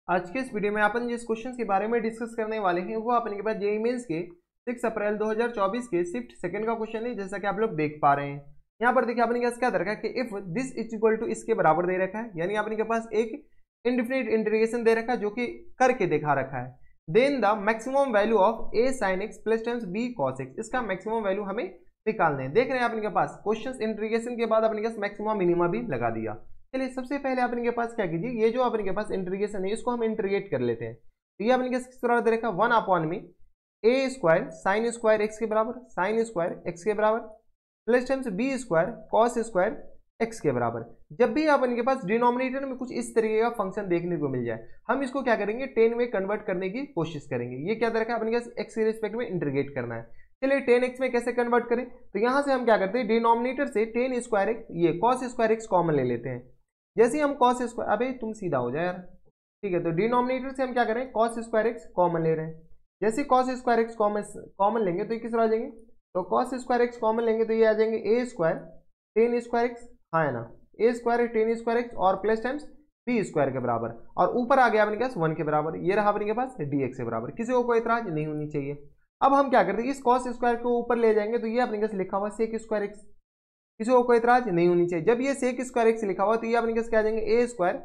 आज के इस वीडियो में अपन जिस क्वेश्चन के बारे में डिस्कस करने वाले हैं वो अपने के पास जेईई मेंस के 6 अप्रैल 2024 के शिफ्ट सेकंड का क्वेश्चन है, जैसा कि आप लोग देख पा रहे हैं। यहाँ पर देखिए अपने के पास क्या दे रखा है कि if this is equal to इसके बराबर दे रखा है, यानी अपने के पास एक इंडिफिनिट इंटीग्रेशन दे रखा है जो कि करके दिखा रखा है। Then the maximum value of A sine X plus times B cos X, इसका मैक्सिमम वैल्यू हमें निकालने हैं। देख रहे हैं अपने के पास क्वेश्चन इंटीग्रेशन के बाद अपने के पास मैक्सिमम मिनिमा भी लगा दिया। चलिए सबसे पहले अपने के पास क्या कीजिए, ये जो अपने के पास इंटीग्रेशन है इसको हम इंटीग्रेट कर लेते हैं। तो ये अपने के किस तरह दे रखा है 1 अपॉन में A square sine square X के बराबर, साइन स्क्वायर एक्स के बराबर plus times B square cos square X के बराबर। जब भी अपन के पास डिनोमिनेटर में कुछ इस तरीके का फंक्शन देखने को मिल जाए, हम इसको क्या करेंगे 10 में कन्वर्ट करने की कोशिश करेंगे। ये क्या दे रखा है अपने के पास एक्स के रिस्पेक्ट में इंटीग्रेट करना है। चलिए 10x में कैसे कन्वर्ट करें, तो यहां से हम क्या करते हैं डिनोमिनेटर से 10 स्क्वायर एक्स ये कॉस स्क्वायर एक्स कॉमन ले लेते हैं। जैसे हम कॉस स्क्वायर, अबे तुम सीधा हो जाए यार, ठीक है। तो डिनोमिनेटर से हम क्या करें कॉस स्क्वायर एक्स कॉमन ले रहे हैं। जैसे कॉस स्क्वायर एक्स कॉमन लेंगे तो ये किस तरह आ जाएंगे, तो कॉस स्क्वायर एक्स कॉमन लेंगे तो ये आ जाएंगे ए स्क्वायर 10 स्क्वायर एक्स, हाँ है ना, ए स्क्वायर 10 स्क्वायर एक्स और प्लस टाइम्स बी स्क्वायर के बराबर, और ऊपर आ गया अपने पास 1 के बराबर, ये रहा अपने के पास dx के बराबर। किसी को कोई इतराज नहीं होनी चाहिए। अब हम क्या करते हैं इस कॉस स्क्वायर को ऊपर ले जाएंगे तो ये अपने पास लिखा हुआ सेक स्क्वायर एक्स, किसी को कोई इतराज नहीं होनी चाहिए। जब ये सेक स्क्वायर एक्स लिखा हुआ तो ये अपने पास क्या आ जाएंगे ए स्क्वायर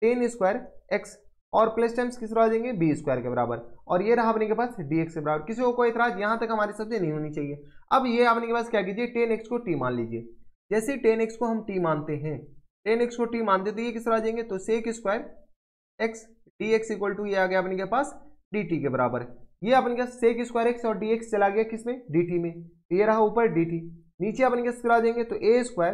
10 स्क्वायर एक्स और प्लस टाइम्स किस तरह आ जाएंगे बी स्क्वायर के बराबर, और ये रहा अपने के पास dx के बराबर। किसी को कोई इतराज यहाँ तक हमारे सबसे नहीं होनी चाहिए। अब ये अपने के पास क्या कीजिए 10x को t मान लीजिए। जैसे 10x को हम t मानते हैं, 10x को t मानते तो ये किस तरह आ जाएंगे, तो sec square X dx equal to ये आ गया अपने के पास dt के बराबर। ये अपने के सेक स्क्वायर एक्स और dx चला गया किसमें dt में, तो ये रहा ऊपर dt, नीचे अपने के किस आ जाएंगे तो ए स्क्वायर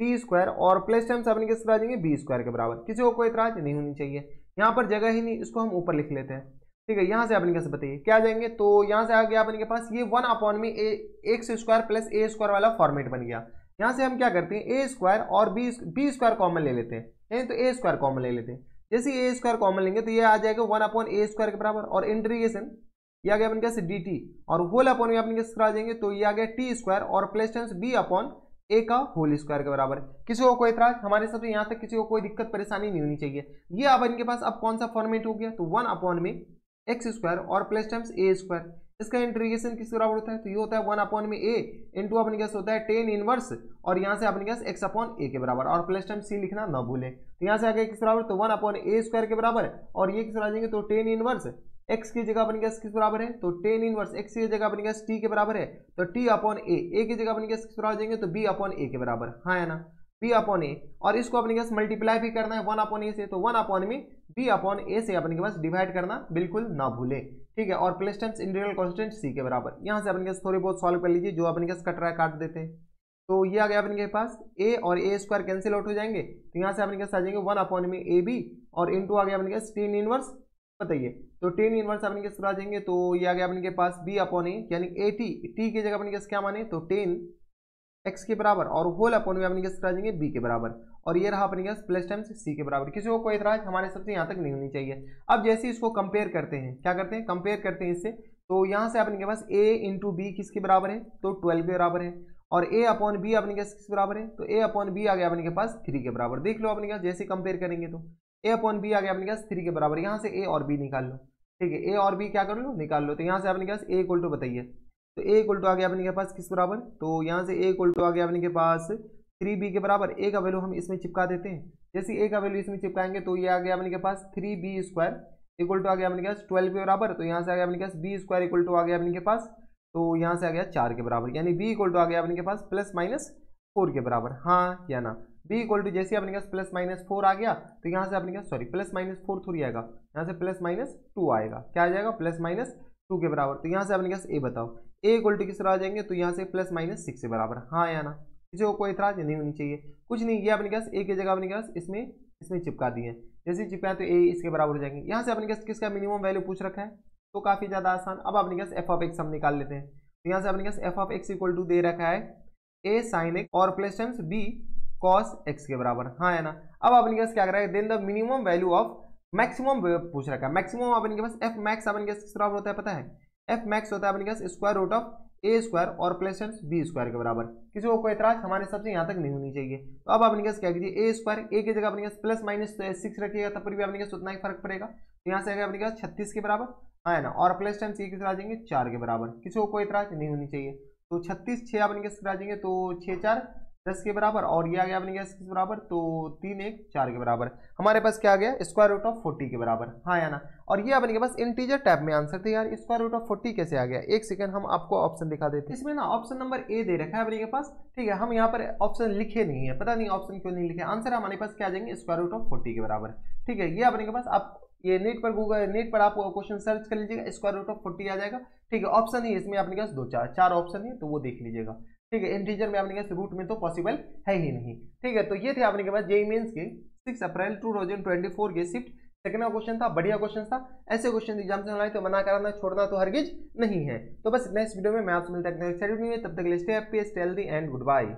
टी स्क्वायर और प्लस टाइम्स अपने किस आ जाएंगे बी स्क्वायर के बराबर। किसी को कोई इतराज नहीं होनी चाहिए। यहाँ पर जगह ही नहीं, इसको हम ऊपर लिख लेते हैं, ठीक है। यहाँ से अपने कैसे बताइए क्या आ जाएंगे, तो यहाँ से आ गया अपने के पास ये 1 अपॉन में एक्स स्क्वायर प्लस ए स्क्वायर वाला फॉर्मेट बन गया। यहाँ से हम क्या करते हैं ए स्क्वायर और बी स्क्वायर कॉमन ले लेते हैं, यानी तो ए स्क्वायर कॉमन ले लेते हैं। जैसे ए स्क्वायर कॉमन लेंगे तो ये आ जाएगा 1 अपॉन ए स्क्वायर के बराबर, और इंटीग्रेशन ये आ गया अपने कैसे डी टी, और होल अपॉन में अपने कैसे आ जाएंगे तो ये आ गया टी स्क्वायर और प्लस टाइम्स बी अपॉन ए का होल स्क्वायर के बराबर। किसी को कोई इतराज, हमारे सबसे यहाँ तक किसी को कोई दिक्कत परेशानी नहीं होनी चाहिए। ये अब इनके पास अब कौन सा फॉर्मेट हो गया, तो 1 अपॉन में एक्स स्क्वायर और प्लस टाइम्स ए स्क्वायर, इसका इंटीग्रेशन किस बराबर होता है, तो ये होता है 1 अपॉन में ए इंटू अपने कैसे होता है 10 इनवर्स, और यहाँ से अपने कैसे एक्स अपॉन ए के बराबर, और प्लस टाइम्स सी लिखना ना भूलें। तो यहाँ से आ गया किस बराबर, तो 1 अपॉन ए स्क्वायर के बराबर, और ये किस आ जाएंगे तो 10 इनवर्स x की जगह अपने किस बराबर है, तो 10 इनवर्स x की जगह अपने पास t के बराबर है, तो t अपॉन a की जगह अपने किस बराबर आ जाएंगे तो b अपॉन a के बराबर, हाँ है ना, b अपॉन a, और इसको अपने पास मल्टीप्लाई भी करना है 1 अपॉन a से, तो 1 अपॉन में b अपॉन a से अपने के पास डिवाइड करना बिल्कुल ना भूले, ठीक है। और plus times integral constant c के बराबर। यहाँ से अपने पास थोड़ी बहुत सॉल्व कर लीजिए, जो अपने पास कट रहा है काट देते हैं। तो ये आ गया अपने के पास a और a स्क्वायर कैंसिल आउट हो जाएंगे, तो यहाँ से अपने पास आ जाएंगे 1 अपॉन में ab, और इंटू आ गया अपने पास 10 इनवर्स, बताइए तो 10 इनवर्स अपने के आ जाएंगे, तो ये आ गया अपने के पास b अपॉन ए, यानी ए टी की जगह अपने के क्या माने तो 10 x के बराबर, और होल अपॉन में अपने के आ जाएंगे b के बराबर, और ये रहा अपने के प्लस टाइम्स c के बराबर। किसी को कोई इतराज हमारे सबसे यहाँ तक नहीं होनी चाहिए। अब जैसे इसको कंपेयर करते हैं, क्या करते हैं कंपेयर करते हैं इससे, तो यहाँ से अपने के पास a इंटू बी किसके बराबर है, तो 12 के बराबर है, और a अपॉन बी अपने के किस बराबर है, तो a अपॉन बी आ गया अपने के पास 3 के बराबर। देख लो अपने के जैसे कंपेयर करेंगे तो a अपॉन बी आ गया अपने पास 3 के बराबर। यहाँ से a और b निकाल लो, ठीक है, a और b क्या कर लो निकाल लो। तो यहाँ से अपने पास a इक्वल टू बताइए, तो a इक्वल टू आ गया अपने के पास किस बराबर, तो यहाँ से a इक्वल टू आ गया अपने के पास 3b के बराबर। a का वैल्यू हम इसमें चिपका देते हैं, जैसे a का वैल्यू इसमें चिपकाएंगे तो ये आ गया अपने के पास 3b स्क्वायर इक्वल टू आ गया अपने के पास 12 के बराबर। तो यहाँ से आ गया अपने के पास b स्क्वायर इक्वल टू आ गया अपने के पास, तो यहाँ से आ गया 4 के बराबर, यानी b इक्वल टू आ गया अपने के पास प्लस माइनस 4 के बराबर, हाँ या ना। b इक्वल टू जैसे अपने पास प्लस माइनस 4 आ गया, तो यहाँ से अपने पास सॉरी प्लस माइनस 4 थोड़ी आएगा, यहाँ से प्लस माइनस 2 आएगा, क्या आ जाएगा प्लस माइनस 2 के बराबर। तो यहाँ से अपने पास a बताओ, a इक्वल टू किस तरह आ जाएंगे, तो यहाँ से प्लस माइनस 6 के बराबर, हाँ या ना। किसी को कोई इतराज नहीं होनी चाहिए। कुछ नहीं, ये अपने पास a की जगह अपने पास इसमें चिपका दिए, जैसे चिपकाए तो a इसके बराबर हो जाएंगे। यहाँ से अपने पास किसका मिनिमम वैल्यू पूछ रखा है, तो काफ़ी ज़्यादा आसान। अब अपने पास f ऑफ x हम निकाल लेते हैं, तो यहाँ से अपने पास f of x equal to दे रखा है a साइन x और plus times b cos x के बराबर, हाँ है ना। अब अपने पास क्या कर रहा है, then the minimum value of maximum पूछ रखा है। मैक्सिमम अपने के पास f मैक्स अपने पास किस बराबर होता है पता है, f मैक्स होता है अपने पास square root of A square और प्लस बी स्क्वायर के बराबर। किसी को कोई एतराज हमारे हिसाब से यहाँ तक नहीं होनी चाहिए। तो अब अपने पास क्या कीजिए, ए स्क्वायर ए की जगह अपने पास प्लस माइनस 6 रखिएगा, तब पर भी अपने पास उतना ही फर्क पड़ेगा। तो यहाँ से आएगा अपने पास 36 के बराबर, है ना, और प्लस टाइम सी के आ जाएंगे 4 के बराबर। किसी को कोई एतराज नहीं होनी चाहिए। तो 36 6 अपने पास आ जाएंगे, तो 6 4 10 के बराबर, और ये आ गया अपने पास किस बराबर, तो 3 1 4 के बराबर। हमारे पास क्या आ गया, स्क्वायर रूट ऑफ 40 के बराबर, हाँ या ना। और ये अपने के पास इंटीजर टाइप में आंसर थे यार। स्क्वायर रूट ऑफ 40 कैसे आ गया, एक सेकंड हम आपको ऑप्शन दिखा देते हैं। इसमें ना ऑप्शन नंबर ए दे रखा है अपने के पास, ठीक है। हम यहाँ पर ऑप्शन लिखे नहीं है, पता नहीं ऑप्शन क्यों नहीं लिखे। आंसर हमारे पास क्या आ जाएंगे, स्क्वायर रूट ऑफ 40 के बराबर, ठीक है। ये अपने के पास आप ये नेट पर गूगल नेट पर आप क्वेश्चन सर्च कर लीजिएगा, स्क्वायर रूट ऑफ 40 आ जाएगा, ठीक है। ऑप्शन ही इसमें अपने पास 2 4 ऑप्शन है, तो वो देख लीजिएगा, ठीक है। इंटीजर में अपने पास रूट में तो पॉसिबल है ही नहीं, ठीक है। तो ये थे अपने के पास जेईई मेंस के 6 अप्रैल 2024 के शिफ्ट सेकंड का क्वेश्चन था, बढ़िया क्वेश्चन था। ऐसे क्वेश्चन एग्जाम से लाए तो मना करना छोड़ना तो हरगिज नहीं है। तो बस नेक्स्ट वीडियो में मैं आपसे मिलता हूं, तब तक के लिए stay happy, stay healthy and good bye.